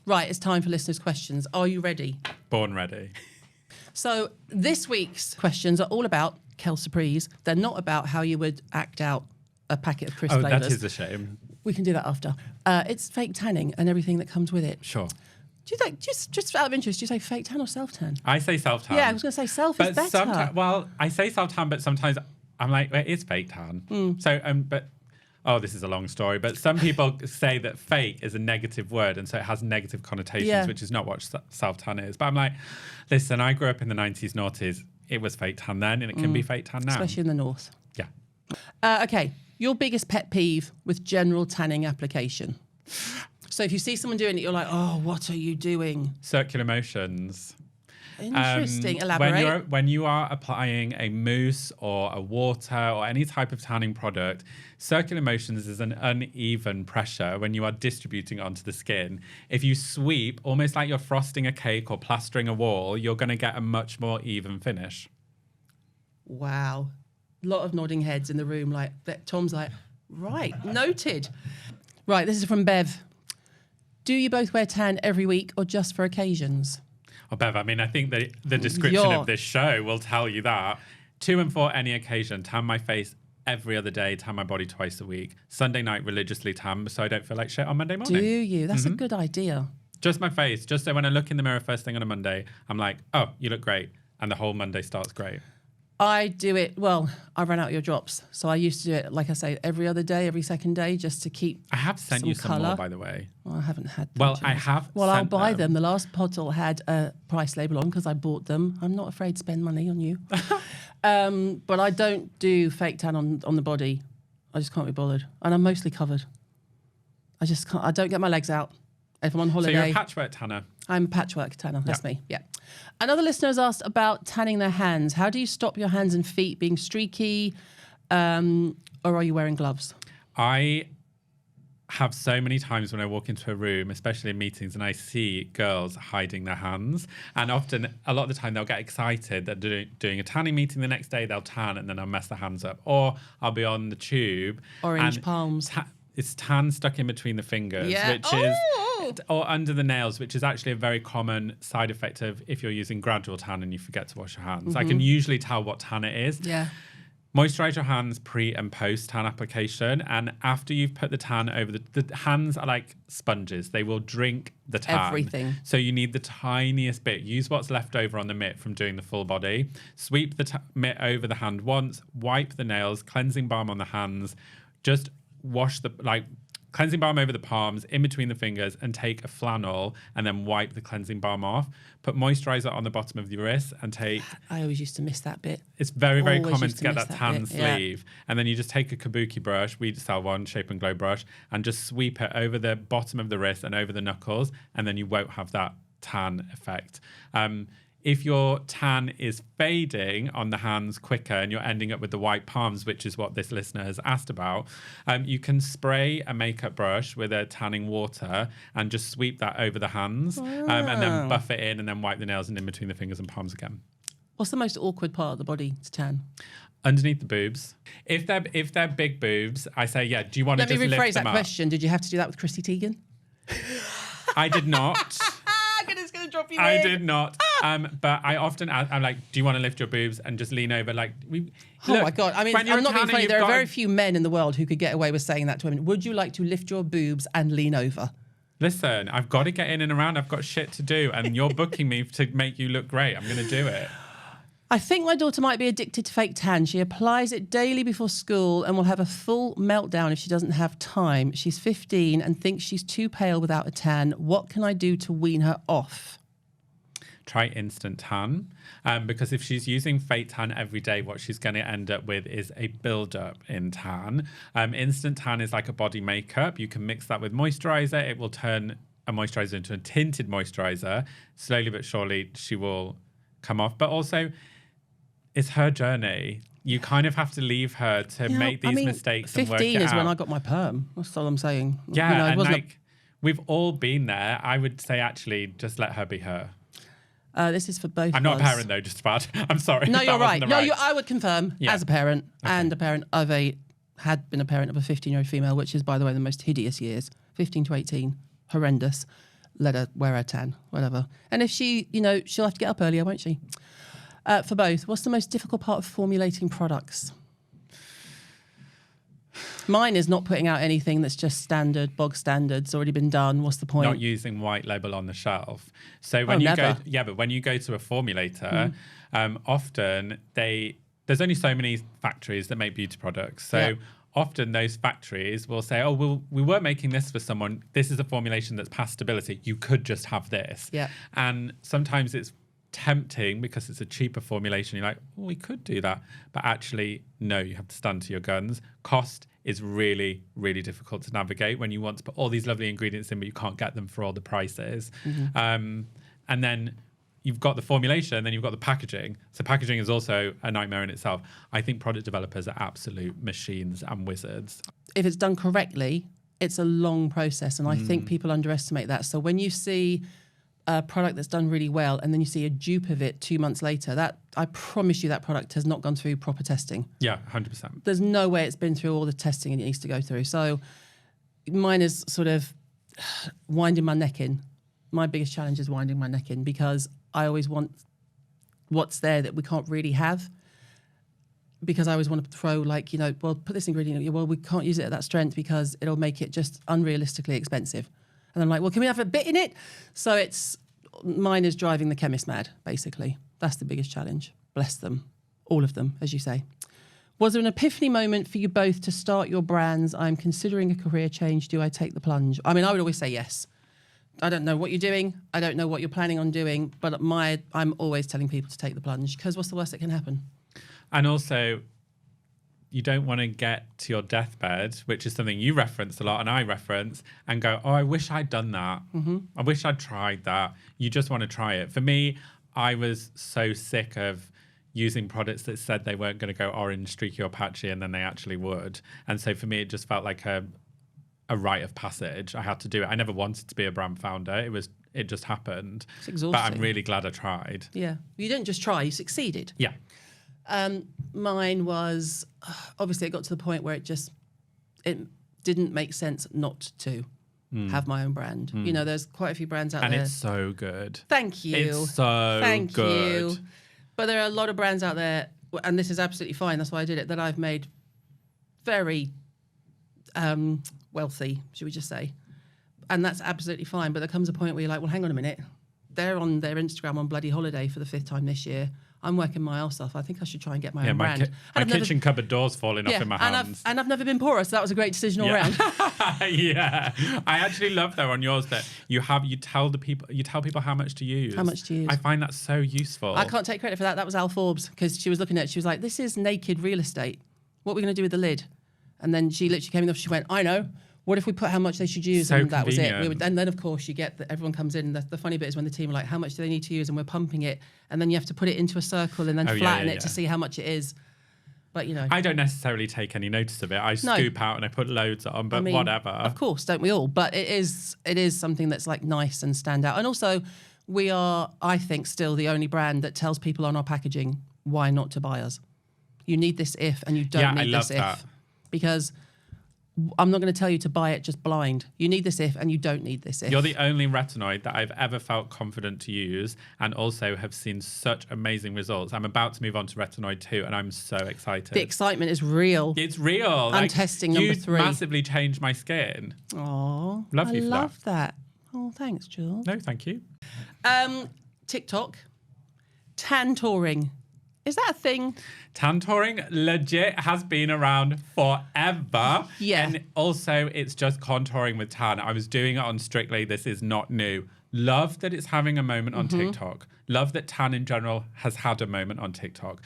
Right, it's time for listeners' questions. Are you ready? Born ready. So this week's questions are all about Kel Surprise. They're not about how you would act out a packet of crisp flavours. That is a shame. We can do that after. It's fake tanning and everything that comes with it. Sure. Do you think, just out of interest, do you say fake tan or self-tan? I say self-tan. Yeah, I was going to say self is better. Well, I say self-tan, but sometimes I'm like, well, it is fake tan. This is a long story, but some people say that fake is a negative word, and so it has negative connotations, which is not what self-tan is. But I'm like, listen, I grew up in the 90s, noughties. It was fake tan then, and it can be fake tan now. Especially in the north. Yeah. Okay, your biggest pet peeve with general tanning application. So if you see someone doing it, you're like, oh, what are you doing? Circular motions. Interesting. Elaborate. When you are applying a mousse or a water or any type of tanning product, circular motions is an uneven pressure when you are distributing onto the skin. If you sweep, almost like you're frosting a cake or plastering a wall, you're going to get a much more even finish. Wow. A lot of nodding heads in the room. Like Tom's like, right, noted. Right, this is from Bev. Do you both wear tan every week or just for occasions? Oh, Bev, I mean, I think the description of this show will tell you that. To and for any occasion, tan my face every other day, tan my body twice a week. Sunday night, religiously tan, so I don't feel like shit on Monday morning. Do you? That's a good idea. Just my face. Just so when I look in the mirror first thing on a Monday, I'm like, oh, you look great. And the whole Monday starts great. I do it, well, I ran out of your drops. So I used to do it, like I say, every other day, every second day, just to keep I have sent you some more, by the way. Well, I haven't had them. Well, I have Well, I'll buy them. The last bottle had a price label on because I bought them. I'm not afraid to spend money on you. But I don't do fake tan on the body. I just can't be bothered. And I'm mostly covered. I just can't. I don't get my legs out. If I'm on holiday. So you're a patchwork tanner? I'm a patchwork tanner. That's me. Yeah. Another listener has asked about tanning their hands. How do you stop your hands and feet being streaky, or are you wearing gloves? I have so many times when I walk into a room, especially in meetings, and I see girls hiding their hands. And often, a lot of the time, they'll get excited that they're doing a tanning meeting the next day, they'll tan, and then I'll mess their hands up. Or I'll be on the tube. Orange palms. It's tan stuck in between the fingers, which is, or under the nails, which is actually a very common side effect of if you're using gradual tan and you forget to wash your hands. I can usually tell what tan it is. Yeah. Moisturise your hands pre and post tan application. And after you've put the tan over the hands are like sponges. They will drink the tan. Everything. So you need the tiniest bit. Use what's left over on the mitt from doing the full body. Sweep the mitt over the hand once. Wipe the nails. Cleansing balm on the hands. Just wash the cleansing balm over the palms, in between the fingers, and take a flannel and then wipe the cleansing balm off. Put moisturiser on the bottom of your wrist and take... I always used to miss that bit. It's very, very common to get that tan sleeve. Yeah. And then you just take a kabuki brush, we sell one, Shape and Glow brush, and just sweep it over the bottom of the wrist and over the knuckles, and then you won't have that tan effect. If your tan is fading on the hands quicker and you're ending up with the white palms, which is what this listener has asked about, you can spray a makeup brush with a tanning water and just sweep that over the hands and then buff it in and then wipe the nails and in between the fingers and palms again. What's the most awkward part of the body to tan? Underneath the boobs. If they're big boobs, I say, yeah, do you want to just lift them up? Let me rephrase that question. Did you have to do that with Chrissy Teigen? I did not. It's going to drop you I in. did not. But I often ask, I'm like, do you want to lift your boobs and just lean over? Like, oh my God. I mean, I'm not being funny. There are very few men in the world who could get away with saying that to women. Would you like to lift your boobs and lean over? Listen, I've got to get in and around. I've got shit to do. And you're booking me to make you look great. I'm going to do it. I think my daughter might be addicted to fake tan. She applies it daily before school and will have a full meltdown if she doesn't have time. She's 15 and thinks she's too pale without a tan. What can I do to wean her off? Try instant tan, because if she's using fake tan every day, what she's going to end up with is a build-up in tan. Instant tan is like a body makeup. You can mix that with moisturizer. It will turn a moisturizer into a tinted moisturizer. Slowly but surely, she will come off. But also, it's her journey. You kind of have to leave her to make these mistakes and work it out. 15 is when I got my perm. That's all I'm saying. Yeah, and we've all been there. I would say, actually, just let her be her. This is for both. I'm not a parent though, just about. I'm sorry. No, you're right. No, I would confirm as a parent and a parent of had been a parent of a 15-year-old female, which is, by the way, the most hideous years, 15 to 18, horrendous. let her wear her tan, whatever. And if she, you know, she'll have to get up earlier, won't she? For both, what's the most difficult part of formulating products? Mine is not putting out anything that's just standard, bog standard. It's already been done. What's the point? Not using white label on the shelf. So when but when you go to a formulator, often there's only so many factories that make beauty products. So often those factories will say, oh, we were making this for someone. This is a formulation that's past stability. You could just have this. Yeah. And sometimes it's tempting because it's a cheaper formulation. You're like, well, we could do that. But actually, no, you have to stand to your guns. Cost is really, really difficult to navigate when you want to put all these lovely ingredients in, but you can't get them for all the prices. And then you've got the formulation, and then you've got the packaging. So packaging is also a nightmare in itself. I think product developers are absolute machines and wizards. If it's done correctly, it's a long process. And I think people underestimate that. So when you see a product that's done really well and then you see a dupe of it 2 months later, that I promise you that product has not gone through proper testing. Yeah, 100%. There's no way it's been through all the testing it needs to go through. So mine is sort of winding my neck in. My biggest challenge is winding my neck in because I always want what's there that we can't really have, because I always want to throw, like, you know, well, put this ingredient, well, we can't use it at that strength because it'll make it just unrealistically expensive. And I'm like, well, can we have a bit in it? So mine is driving the chemist mad, basically. That's the biggest challenge. Bless them. All of them, as you say. Was there an epiphany moment for you both to start your brands? I'm considering a career change. Do I take the plunge? I mean, I would always say yes. I don't know what you're doing. I don't know what you're planning on doing. But I'm always telling people to take the plunge, because what's the worst that can happen? And also, you don't want to get to your deathbed, which is something you reference a lot and I reference, and go, oh, I wish I'd done that. I wish I'd tried that. You just want to try it. For me, I was so sick of using products that said they weren't going to go orange, streaky or patchy, and then they actually would. And so for me, it just felt like a rite of passage. I had to do it. I never wanted to be a brand founder. It just happened. It's exhausting. But I'm really glad I tried. Yeah. You didn't just try, you succeeded. Yeah. Mine was, obviously it got to the point where it didn't make sense not to have my own brand. You know, there's quite a few brands out there. And it's so good. Thank you. It's so Thank good. you. But there are a lot of brands out there, and this is absolutely fine, that's why I did it, that I've made very wealthy, should we just say. And that's absolutely fine. But there comes a point where you're like, well, hang on a minute. They're on their Instagram on bloody holiday for the 5th time this year. I'm working my arse off. I think I should try and get my own brand. My kitchen cupboard door's falling off in my hands. And I've never been poorer, so that was a great decision all round. Yeah. I actually love, though, on yours that you tell people how much to use. How much to use. I find that so useful. I can't take credit for that. That was Al Forbes, because she was looking at it. She was like, this is naked real estate. What are we going to do with the lid? And then she literally came in, she went, I know. What if we put how much they should use? So and that convenient. was it. And then, of course, you get that everyone comes in. And the funny bit is when the team are like, how much do they need to use? And we're pumping it. And then you have to put it into a circle and then flatten it to see how much it is. But, you know. I don't necessarily take any notice of it. I scoop out and I put loads on, but whatever. Of course, don't we all? But it is something that's like nice and stand out. And also, we are, I think, still the only brand that tells people on our packaging why not to buy us. You need this if, and you don't need this if. Because I'm not going to tell you to buy it just blind. You need this if, and you don't need this if. You're the only retinoid that I've ever felt confident to use, and also have seen such amazing results. I'm about to move on to retinoid 2, and I'm so excited. The excitement is real. It's real. I'm testing number 3. You massively changed my skin. Oh, love you for love that. Oh, thanks, Jules. No, thank you. TikTok, Tantouring. Is that a thing? Tantouring legit has been around forever. Yeah. And also, it's just contouring with tan. I was doing it on Strictly. This is not new. Love that it's having a moment on TikTok. Love that tan in general has had a moment on TikTok.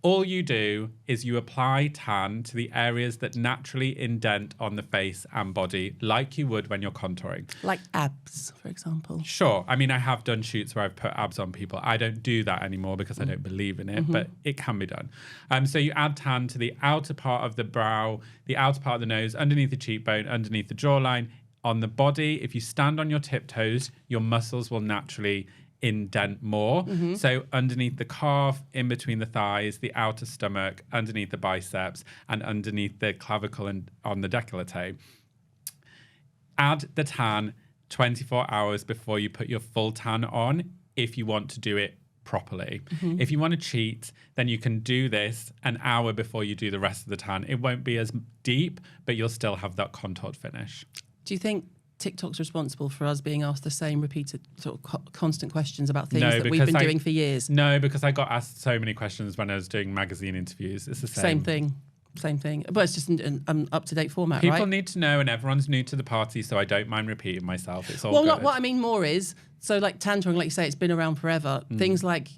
All you do is you apply tan to the areas that naturally indent on the face and body, like you would when you're contouring. Like abs, for example. Sure. I mean, I have done shoots where I've put abs on people. I don't do that anymore because I don't believe in it, but it can be done. So you add tan to the outer part of the brow, the outer part of the nose, underneath the cheekbone, underneath the jawline. On the body, if you stand on your tiptoes, your muscles will naturally indent more. So underneath the calf, in between the thighs, the outer stomach, underneath the biceps, and underneath the clavicle and on the décolleté. Add the tan, 24 hours before you put your full tan on if you want to do it properly. If you want to cheat, then you can do this an hour before you do the rest of the tan. It won't be as deep, but you'll still have that contoured finish. Do you think TikTok's responsible for us being asked the same repeated sort of constant questions about things that we've been doing for years? No, because I got asked so many questions when I was doing magazine interviews. It's the same thing. But it's just an up-to-date format, People right? need to know, and everyone's new to the party, so I don't mind repeating myself. It's all good. Well, what I mean more is, so like tantrum, like you say, it's been around forever. Things like,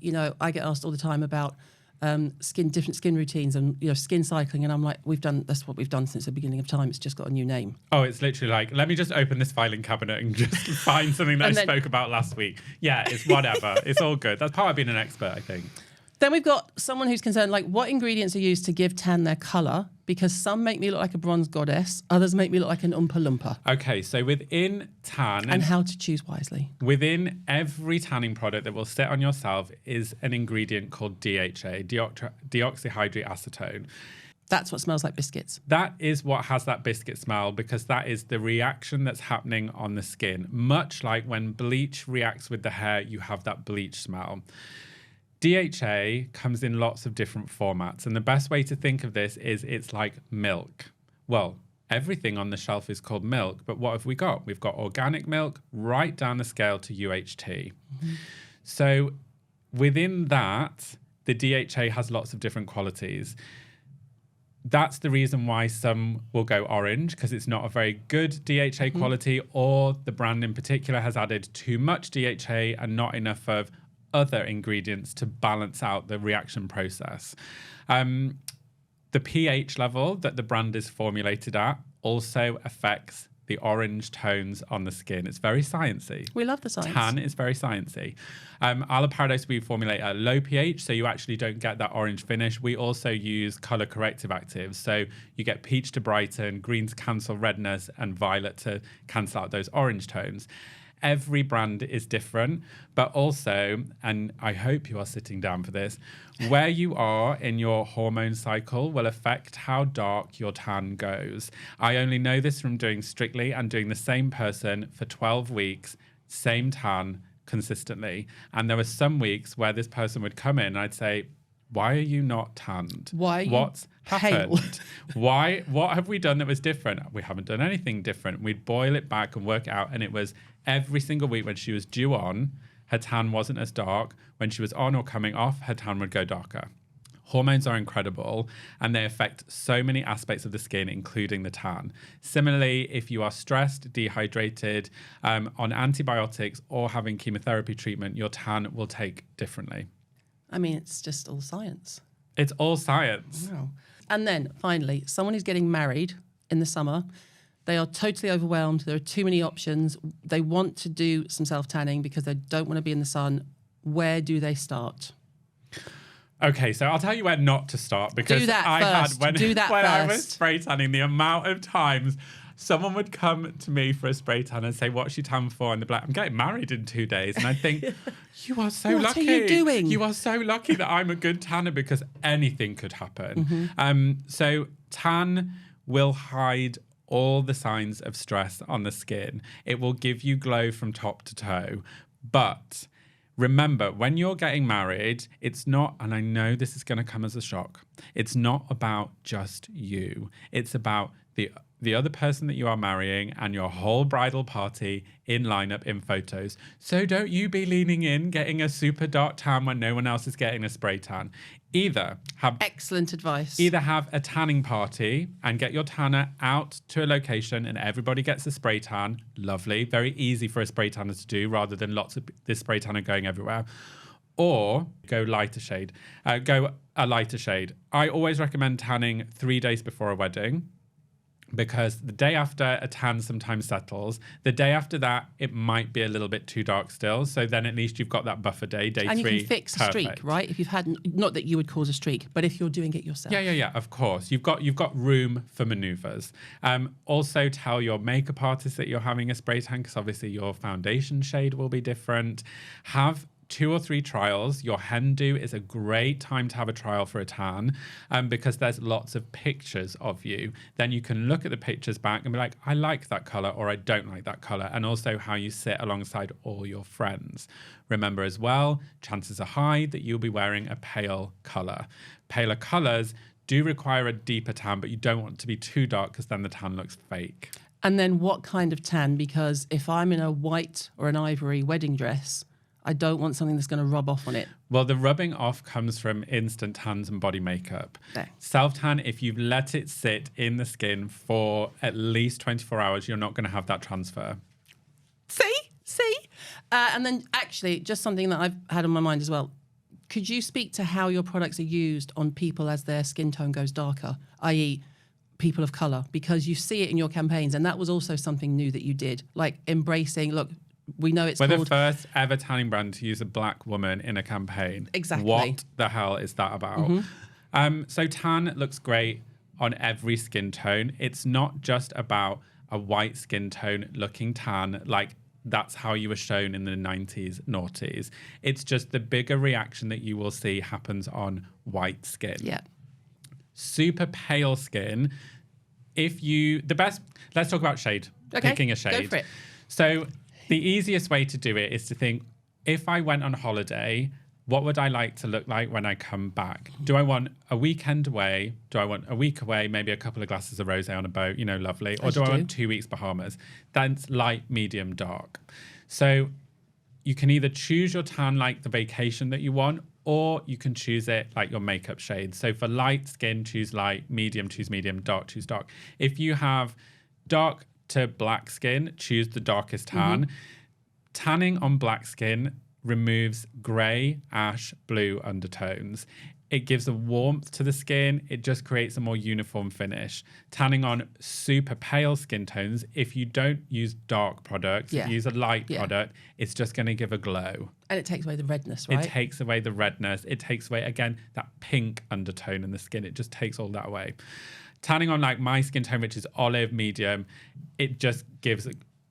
I get asked all the time about different skin routines and skin cycling, and I'm like, that's what we've done since the beginning of time. It's just got a new name. Oh, it's literally like, let me just open this filing cabinet and just find something that I spoke about last week. Yeah, it's whatever. It's all good. That's part of being an expert, I think. Then we've got someone who's concerned, like, what ingredients are used to give tan their colour? Because some make me look like a bronze goddess, others make me look like an Oompa Loompa. Okay, so within tan... And how to choose wisely. Within every tanning product that will sit on yourself is an ingredient called DHA, deoxyhydrate acetone. That's what smells like biscuits. That is what has that biscuit smell, because that is the reaction that's happening on the skin. Much like when bleach reacts with the hair, you have that bleach smell. DHA comes in lots of different formats, and the best way to think of this is it's like milk. Well, everything on the shelf is called milk, but what have we got? We've got organic milk right down the scale to UHT. So within that, the DHA has lots of different qualities. That's the reason why some will go orange, because it's not a very good DHA quality, or the brand in particular has added too much DHA and not enough of other ingredients to balance out the reaction process. The pH level that the brand is formulated at also affects the orange tones on the skin. It's very sciencey. We love the science. Tan is very sciencey. Ala Paradise, we formulate at low pH, so you actually don't get that orange finish. We also use color corrective actives. So you get peach to brighten, green to cancel redness, and violet to cancel out those orange tones. Every brand is different, but also, and I hope you are sitting down for this, where you are in your hormone cycle will affect how dark your tan goes. I only know this from doing Strictly and doing the same person for 12 weeks, same tan consistently. And there were some weeks where this person would come in and I'd say, why are you not tanned? What's happened? What have we done that was different? We haven't done anything different. We'd boil it back and work it out. And it was every single week when she was due on, her tan wasn't as dark. When she was on or coming off, her tan would go darker. Hormones are incredible, and they affect so many aspects of the skin, including the tan. Similarly, if you are stressed, dehydrated, on antibiotics, or having chemotherapy treatment, your tan will take differently. I mean, it's just all science. It's all science. Wow. And then, finally, someone who's getting married in the summer, they are totally overwhelmed. There are too many options. They want to do some self-tanning because they don't want to be in the sun. Where do they start? Okay, so I'll tell you where not to start, because when I was spray tanning, the amount of times someone would come to me for a spray tan and say, what's your tan for? And they'd be like, I'm getting married in 2 days. And I think, you are so lucky. What are you doing? You are so lucky that I'm a good tanner, because anything could happen. So tan will hide all the signs of stress on the skin. It will give you glow from top to toe. But remember, when you're getting married, it's not, and I know this is going to come as a shock, it's not about just you. It's about the other person that you are marrying and your whole bridal party in lineup in photos. So don't you be leaning in, getting a super dark tan when no one else is getting a spray tan. Excellent advice. Either have a tanning party and get your tanner out to a location and everybody gets a spray tan. Lovely. Very easy for a spray tanner to do, rather than lots of this spray tanner going everywhere. Or go lighter shade. Go a lighter shade. I always recommend tanning 3 days before a wedding, because the day after a tan sometimes settles. The day after that, it might be a little bit too dark still. So then at least you've got that buffer day 3. And you can fix a streak, right? If you've had, not that you would cause a streak, but if you're doing it yourself. Yeah, of course. You've got room for maneuvers. Also tell your makeup artist that you're having a spray tan, because obviously your foundation shade will be different. Have 2 or 3 trials. Your hen do is a great time to have a trial for a tan because there's lots of pictures of you. Then you can look at the pictures back and be like, I like that colour or I don't like that colour, and also how you sit alongside all your friends. Remember as well, chances are high that you'll be wearing a pale colour. Paler colours do require a deeper tan, but you don't want to be too dark because then the tan looks fake. And then what kind of tan? Because if I'm in a white or an ivory wedding dress, I don't want something that's going to rub off on it. Well, the rubbing off comes from instant tans and body makeup. No. Self-tan, if you've let it sit in the skin for at least 24 hours, you're not going to have that transfer. See? And then actually, just something that I've had on my mind as well. Could you speak to how your products are used on people as their skin tone goes darker, i.e., people of colour? Because you see it in your campaigns, and that was also something new that you did, like embracing, look, we know it's We're called... the first ever tanning brand to use a black woman in a campaign. Exactly. What the hell is that about? So tan looks great on every skin tone. It's not just about a white skin tone looking tan, like that's how you were shown in the 90s, noughties. It's just the bigger reaction that you will see happens on white skin. Yeah. Super pale skin. Let's talk about shade. Okay, Picking a shade. go for it. So the easiest way to do it is to think, if I went on holiday, what would I like to look like when I come back? Do I want a weekend away? Do I want a week away, maybe a couple of glasses of rosé on a boat, lovely? Or do I want 2 weeks Bahamas? That's light, medium, dark. So you can either choose your tan like the vacation that you want, or you can choose it like your makeup shade. So for light skin, choose light, medium, choose medium, dark, choose dark. If you have dark to black skin, choose the darkest tan. Tanning on black skin removes grey, ash, blue undertones. It gives a warmth to the skin. It just creates a more uniform finish. Tanning on super pale skin tones, if you don't use dark products, if you use a light product, it's just going to give a glow. And it takes away the redness, right? It takes away the redness. It takes away, again, that pink undertone in the skin. It just takes all that away. Tanning on like my skin tone, which is olive medium, it just gives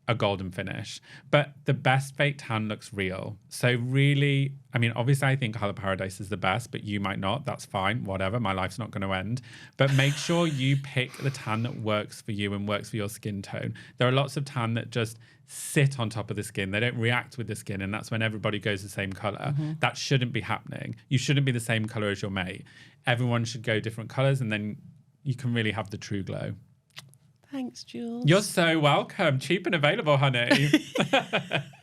a golden finish. But the best fake tan looks real. So really, obviously I think Colour Paradise is the best, but you might not. That's fine, whatever. My life's not going to end. But make sure you pick the tan that works for you and works for your skin tone. There are lots of tan that just sit on top of the skin. They don't react with the skin, and that's when everybody goes the same colour. That shouldn't be happening. You shouldn't be the same colour as your mate. Everyone should go different colours, and then you can really have the true glow. Thanks, Jules. You're so welcome. Cheap and available, honey.